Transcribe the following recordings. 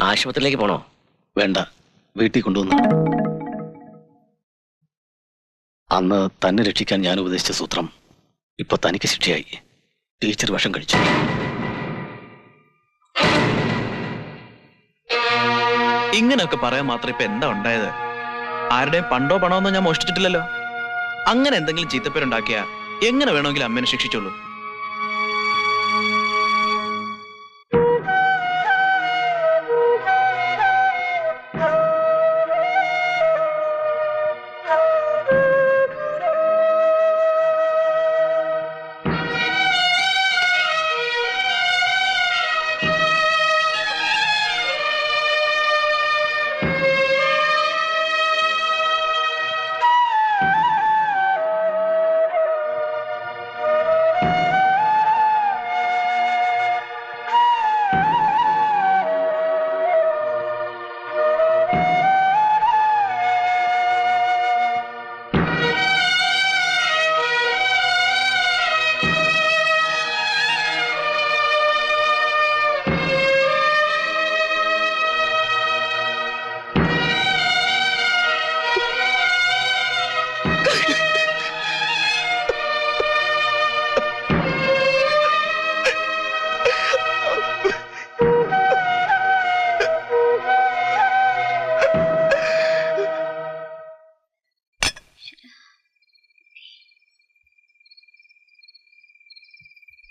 ആശുപത്രിയിലേക്ക് പോണോ? വേണ്ട, വീട്ടിൽ കൊണ്ടുവന്നു. അന്ന് തന്നെ രക്ഷിക്കാൻ ഞാൻ ഉപദേശിച്ച സൂത്രം ഇപ്പൊ തനിക്ക് ശിക്ഷയായി. ടീച്ചർ വിഷം കഴിച്ചു. ഇങ്ങനെയൊക്കെ പറയാൻ മാത്രം ഇപ്പൊ എന്താ ഉണ്ടായത്? ആരുടെയും പണ്ടോ പണമൊന്നും ഞാൻ മോഷ്ടിച്ചിട്ടില്ലല്ലോ. അങ്ങനെ എന്തെങ്കിലും ചീത്തപ്പേരുണ്ടാക്കിയാ എങ്ങനെ വേണമെങ്കിലും അമ്മേനെ ശിക്ഷിച്ചോളൂ.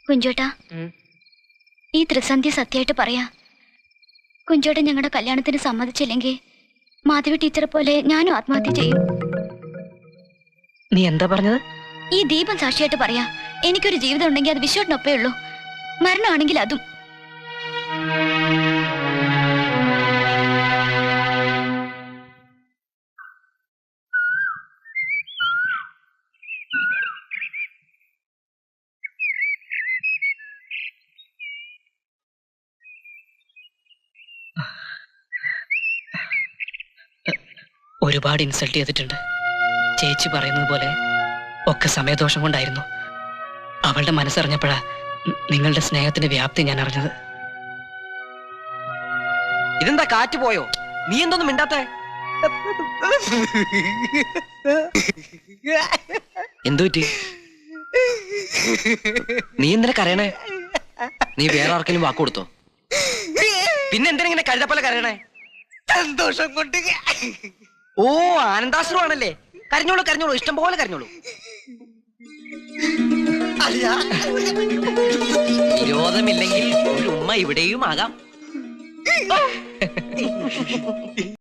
കുഞ്ചോട്ടാ, ഈ ത്രിസന്ധ്യ സത്യമായിട്ട് പറയാ. കുഞ്ചോട്ടൻ ഞങ്ങളുടെ കല്യാണത്തിന് സമ്മതിച്ചില്ലെങ്കിൽ മാധവി ടീച്ചറെ പോലെ ഞാനും ആത്മഹത്യ ചെയ്യും. നീ എന്താ പറഞ്ഞത്? ഈ ദീപം സാക്ഷിയായിട്ട് പറയാ. എനിക്കൊരു ജീവിതം ഉണ്ടെങ്കിൽ അത് വിശ്വട്ടിനൊപ്പേ ഉള്ളൂ. മരണമാണെങ്കിൽ അതും. ഒരുപാട് ഇൻസൾട്ട് ചെയ്തിട്ടുണ്ട്. ചേച്ചി പറയുന്നത് പോലെ ഒക്കെ സമയദോഷം കൊണ്ടായിരുന്നു. അവളുടെ മനസ്സറിഞ്ഞപ്പോഴാ നിങ്ങളുടെ സ്നേഹത്തിന്റെ വ്യാപ്തി ഞാൻ അറിഞ്ഞത്. ഇതെന്താ കാറ്റ് പോയോ? നീ എന്തൊന്നും മിണ്ടാത്തേ? എന്തു പറ്റി? നീ എന്തിനാ കരയണേ? നീ വേറെ ആർക്കെങ്കിലും വാക്ക് കൊടുത്തോ? പിന്നെ എന്തിനാ ഇങ്ങനെ കഴുതപ്പല കരയണേ? സന്തോഷം കൊണ്ട്. ഓ, ആനന്ദാശ്രമാണല്ലേ. കരഞ്ഞോളൂ കരഞ്ഞോളൂ, ഇഷ്ടം പോലെ കരഞ്ഞോളൂ. വിരോധമില്ലെങ്കിൽ ഒരു ഉമ്മ ഇവിടെയും ആകാം.